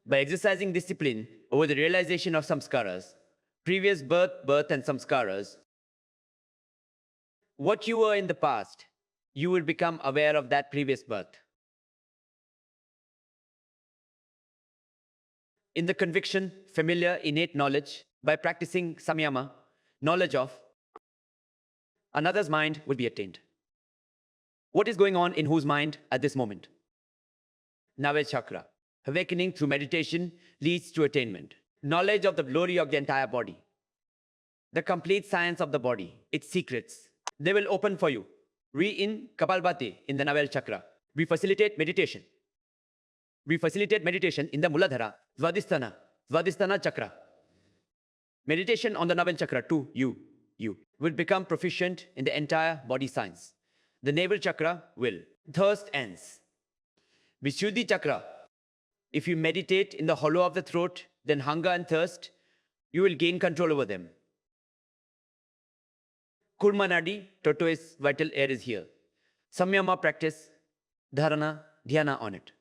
By exercising discipline over the realization of samskaras, previous birth and samskaras, what you were in the past, you will become aware of that previous birth. In the conviction, familiar, innate knowledge, by practicing samyama, knowledge of another's mind will be attained. What is going on in whose mind at this moment? Navel chakra. Awakening through meditation leads to attainment. Knowledge of the glory of the entire body. The complete science of the body, its secrets, they will open for you. In Kapalbhati, in the Navel chakra. We facilitate meditation. We facilitate meditation in the Muladhara, Svadhisthana chakra. Meditation on the Navel chakra too, you will become proficient in the entire body science. The navel chakra will. Thirst ends. Vishuddhi chakra. If you meditate in the hollow of the throat, then hunger and thirst, you will gain control over them. Kurma nadi, tortoise, vital air is here. Samyama practice, dharana, dhyana on it.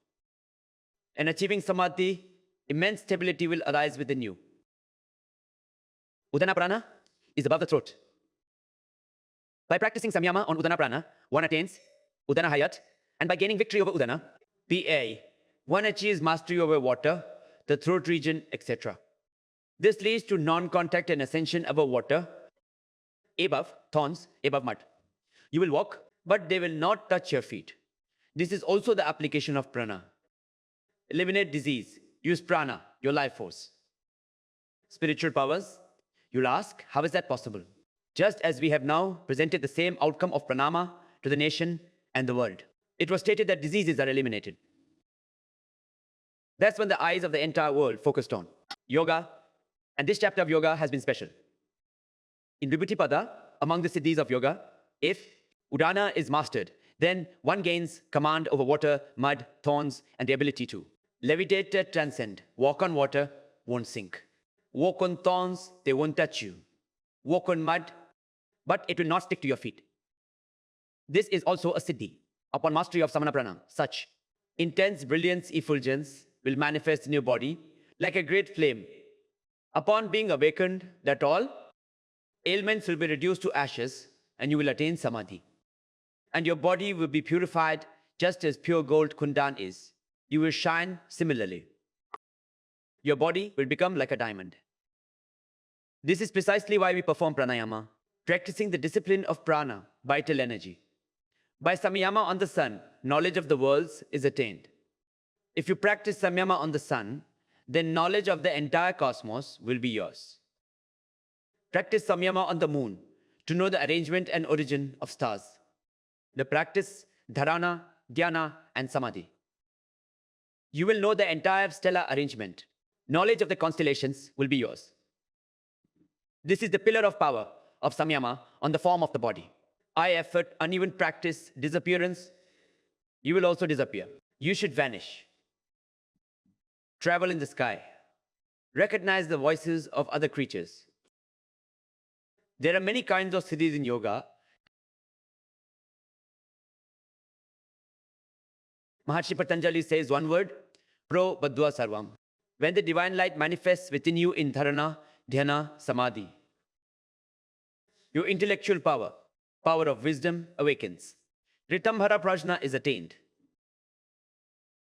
And achieving samadhi, immense stability will arise within you. Udana prana is above the throat. By practicing samyama on Udana prana, one attains Udana hayat, and by gaining victory over Udana, PA, one achieves mastery over water, the throat region, etc. This leads to non-contact and ascension above water, above thorns, above mud. You will walk, but they will not touch your feet. This is also the application of prana. Eliminate disease, use prana, your life force. Spiritual powers, you'll ask, how is that possible? Just as we have now presented the same outcome of pranama to the nation and the world. It was stated that diseases are eliminated. That's when the eyes of the entire world focused on yoga, and this chapter of yoga has been special. In Vibhuti Pada, among the siddhis of yoga, if Udana is mastered, then one gains command over water, mud, thorns, and the ability to levitate, transcend, walk on water, won't sink. Walk on thorns, they won't touch you. Walk on mud, but it will not stick to your feet. This is also a siddhi. Upon mastery of samana prana, such intense brilliance, effulgence will manifest in your body like a great flame. Upon being awakened, that all ailments will be reduced to ashes and you will attain samadhi. And your body will be purified just as pure gold kundan is. You will shine similarly. Your body will become like a diamond. This is precisely why we perform pranayama, practicing the discipline of prana, vital energy. By samyama on the sun, knowledge of the worlds is attained. If you practice samyama on the sun, then knowledge of the entire cosmos will be yours. Practice samyama on the moon to know the arrangement and origin of stars. The practice dharana, dhyana, and samadhi. You will know the entire stellar arrangement. Knowledge of the constellations will be yours. This is the pillar of power of samyama on the form of the body. Eye effort, uneven practice, disappearance, you will also disappear. You should vanish. Travel in the sky. Recognize the voices of other creatures. There are many kinds of siddhis in yoga. Maharishi Patanjali says one word, pro badva sarvam. When the divine light manifests within you in dharana, dhyana, samadhi, your intellectual power, power of wisdom awakens. Ritambhara prajna is attained.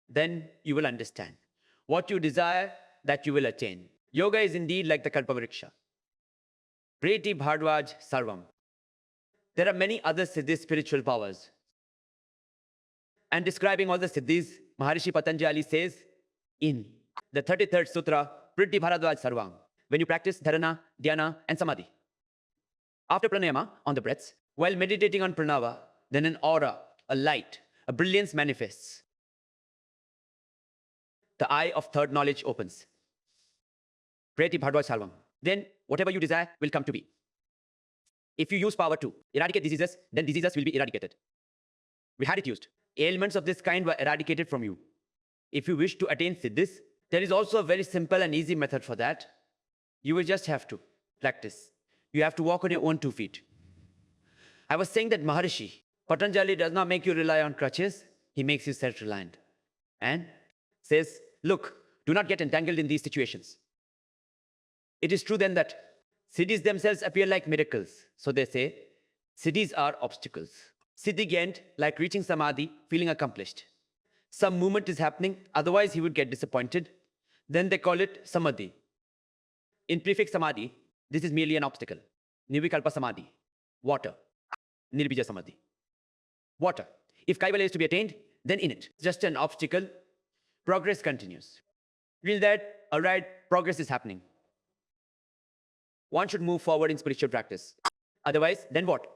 Then you will understand. What you desire, that you will attain. Yoga is indeed like the Kalpavriksha. Preti Bhardwaj Sarvam. There are many other siddhis, spiritual powers. And describing all the siddhis, Maharishi Patanjali says in the 33rd Sutra, Priti Bharadwaj Sarvam, when you practice dharana, dhyana, and samadhi. After pranayama, on the breaths, while meditating on pranava, then an aura, a light, a brilliance manifests. The eye of third knowledge opens. Preti Bhardwaj Sarvam. Then whatever you desire will come to be. If you use power to eradicate diseases, then diseases will be eradicated. We had it used. Ailments of this kind were eradicated from you. If you wish to attain siddhis, there is also a very simple and easy method for that. You will just have to practice. You have to walk on your own 2 feet. I was saying that Maharishi Patanjali does not make you rely on crutches. He makes you self-reliant. And says, look, do not get entangled in these situations. It is true then that siddhis themselves appear like miracles. So they say, siddhis are obstacles. Siddhi gained, like reaching samadhi, feeling accomplished. Some movement is happening, otherwise he would get disappointed. Then they call it samadhi. In prefix samadhi, this is merely an obstacle. Nirvikalpa samadhi, water. Nirbija samadhi, water. If Kaivalya is to be attained, then in it, just an obstacle, progress continues. Till that, all right, progress is happening. One should move forward in spiritual practice. Otherwise, then what?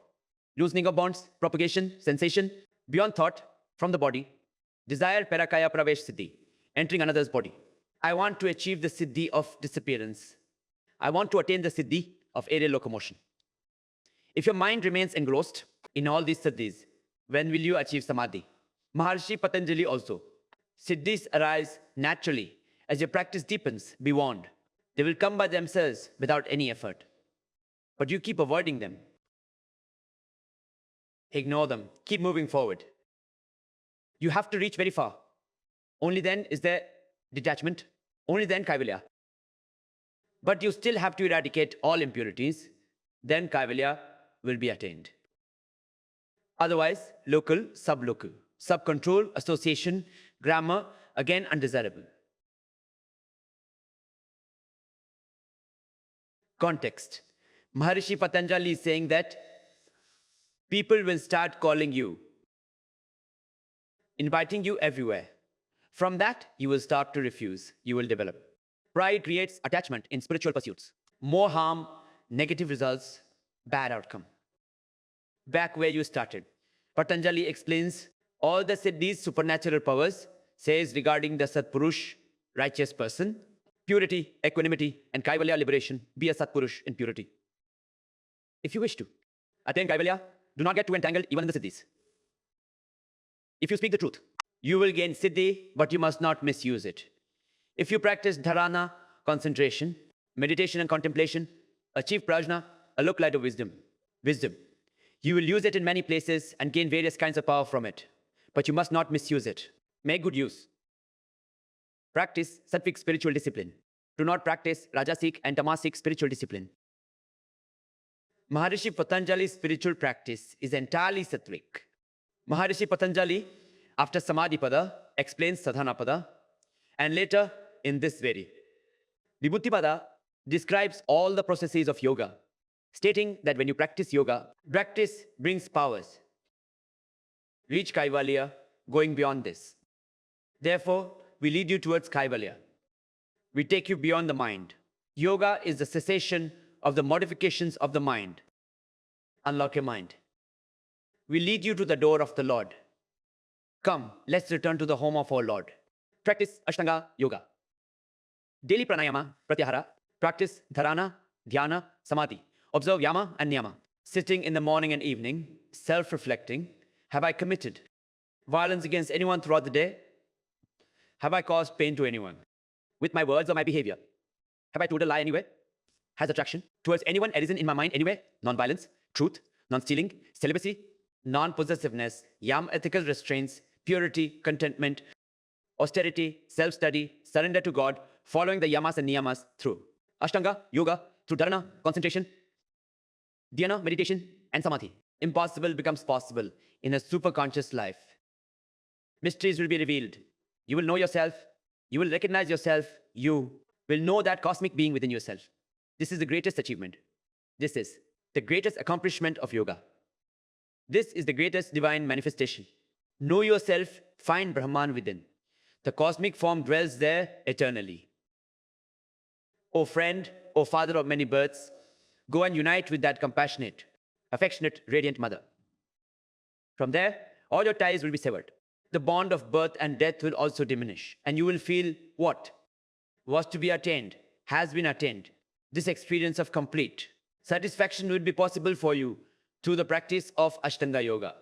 Loosening of bonds, propagation, sensation, beyond thought, from the body, desire parakaya pravesh siddhi, entering another's body. I want to achieve the siddhi of disappearance. I want to attain the siddhi of aerial locomotion. If your mind remains engrossed in all these siddhis, when will you achieve samadhi? Maharishi Patanjali also. Siddhis arise naturally. As your practice deepens, be warned. They will come by themselves without any effort. But you keep avoiding them. Ignore them. Keep moving forward. You have to reach very far. Only then is there detachment. Only then Kaivalya. But you still have to eradicate all impurities. Then Kaivalya will be attained. Otherwise, local, sublocal, sub-control, association, grammar, again undesirable. Context. Maharishi Patanjali is saying that people will start calling you, inviting you everywhere. From that, you will start to refuse. You will develop. Pride creates attachment in spiritual pursuits. More harm, negative results, bad outcome. Back where you started. Patanjali explains all the siddhis, supernatural powers, says regarding the Satpurush, righteous person, purity, equanimity, and Kaivalya liberation, be a Satpurush in purity. If you wish to attain Kaivalya, do not get too entangled even in the siddhis. If you speak the truth, you will gain siddhi, but you must not misuse it. If you practice dharana, concentration, meditation and contemplation, achieve prajna, a look light of wisdom. You will use it in many places and gain various kinds of power from it. But you must not misuse it. Make good use. Practice sattvic spiritual discipline. Do not practice rajasic and tamasic spiritual discipline. Maharishi Patanjali's spiritual practice is entirely sattvic. Maharishi Patanjali, after Samadhi Pada, explains Sadhana Pada, and later in this very. Vibhuti Pada describes all the processes of yoga, stating that when you practice yoga, practice brings powers. Reach Kaivalya, going beyond this. Therefore, we lead you towards Kaivalya. We take you beyond the mind. Yoga is the cessation of the modifications of the mind. Unlock your mind. We lead you to the door of the Lord. Come, let's return to the home of our Lord. Practice Ashtanga Yoga. Daily pranayama, pratyahara, practice dharana, dhyana, samadhi. Observe yama and niyama. Sitting in the morning and evening, self-reflecting. Have I committed violence against anyone throughout the day? Have I caused pain to anyone? With my words or my behavior? Have I told a lie anywhere? Has attraction towards anyone arisen in my mind anywhere? Non-violence, truth, non-stealing, celibacy, non-possessiveness, yam ethical restraints, purity, contentment, austerity, self-study, surrender to God, following the yamas and niyamas through Ashtanga Yoga, through dharana, concentration, dhyana, meditation, and samadhi. Impossible becomes possible in a super-conscious life. Mysteries will be revealed. You will know yourself. You will recognize yourself. You will know that cosmic being within yourself. This is the greatest achievement. This is the greatest accomplishment of yoga. This is the greatest divine manifestation. Know yourself, find Brahman within. The cosmic form dwells there eternally. O friend, O father of many births, go and unite with that compassionate, affectionate, radiant mother. From there, all your ties will be severed. The bond of birth and death will also diminish, and you will feel what was to be attained has been attained. This experience of complete satisfaction will be possible for you through the practice of Ashtanga Yoga.